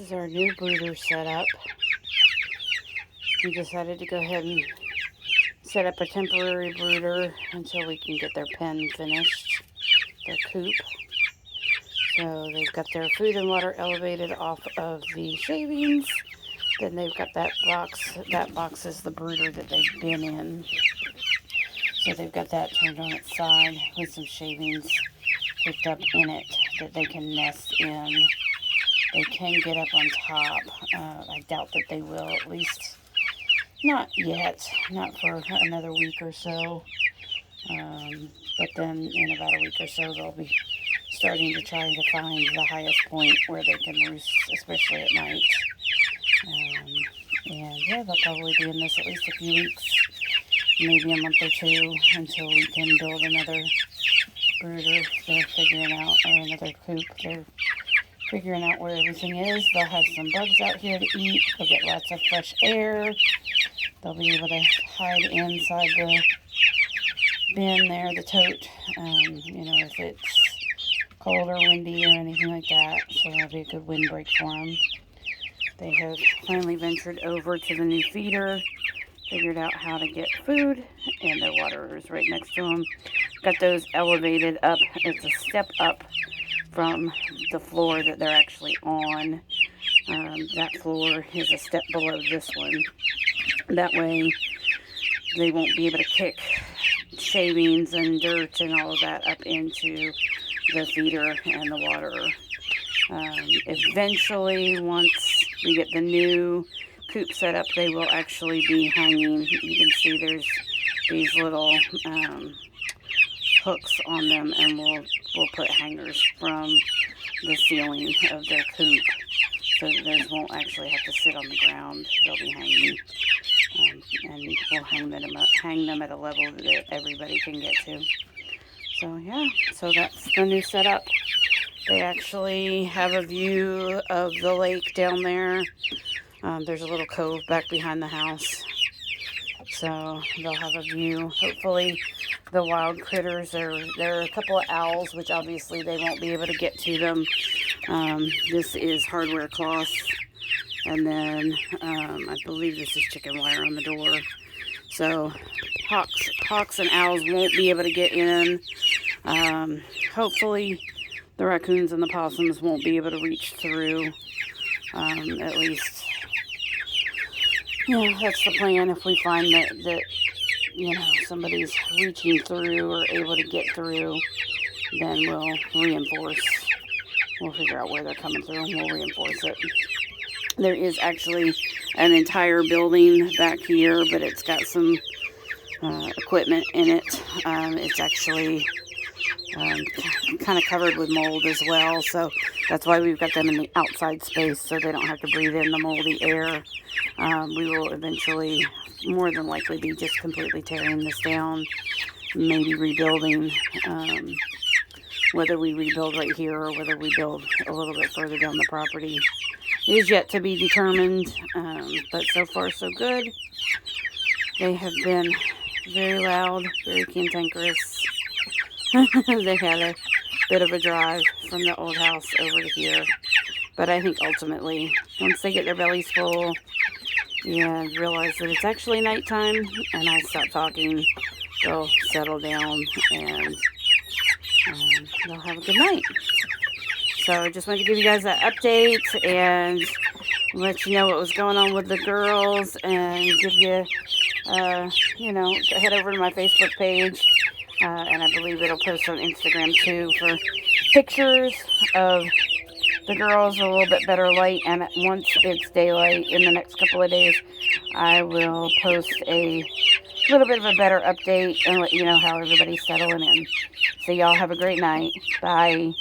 is our new brooder setup. We decided to go ahead and set up a temporary brooder until we can get their pen finished, their coop. So they've got their food and water elevated off of the shavings. Then they've got that box. That box is the brooder that they've been in. So they've got that turned on its side with some shavings picked up in it that they can nest in. They can get up on top. I doubt that they will, at least not yet, not for another week or so. But then in about a week or so, they'll be starting to try to find the highest point where they can roost, especially at night. And yeah, they'll probably be in this at least a few weeks, maybe a month or two, until we can build another brooder. They're figuring out, or another coop. They're figuring out where everything is. They'll have some bugs out here to eat. They'll get lots of fresh air. They'll be able to hide inside the bin there, the tote, if it's cold or windy or anything like that. So that'll be a good windbreak for them. They have finally ventured over to the new feeder, figured out how to get food, and their water is right next to them. Got those elevated up. It's a step up from the floor that they're actually on. That floor is a step below this one. That way they won't be able to kick shavings and dirt and all of that up into the feeder and the water. Eventually, once we get the new coop set up, they will actually be hanging. You can see there's these little hooks on them, and we'll put hangers from the ceiling of their coop, so that those won't actually have to sit on the ground. They'll be hanging, and we'll hang them at a level that everybody can get to. So yeah, so that's the new setup. They actually have a view of the lake down there. There's a little cove back behind the house, so they'll have a view. Hopefully the wild critters, there are a couple of owls, which obviously they won't be able to get to them. This is hardware cloth, and then I believe this is chicken wire on the door. So hawks and owls won't be able to get in. Hopefully the raccoons and the possums won't be able to reach through. At least, yeah, that's the plan. If we find that somebody's reaching through or able to get through, then we'll reinforce. We'll figure out where they're coming through and we'll reinforce it. There is actually an entire building back here, but it's got some equipment in it. It's actually kind of covered with mold as well, so that's why we've got them in the outside space, so they don't have to breathe in the moldy air. We will eventually, more than likely, be just completely tearing this down, maybe rebuilding, whether we rebuild right here or whether we build a little bit further down the property is yet to be determined, but so far so good. They have been very loud, very cantankerous. They had a bit of a drive from the old house over to here, but I think ultimately, once they get their bellies full and realize that it's actually nighttime and I stop talking, they'll settle down and they'll have a good night. So I just wanted to give you guys that update and let you know what was going on with the girls, and give you, head over to my Facebook page. And I believe it'll post on Instagram too for pictures of the girls, a little bit better light. And once it's daylight in the next couple of days, I will post a little bit of a better update and let you know how everybody's settling in. So y'all have a great night. Bye.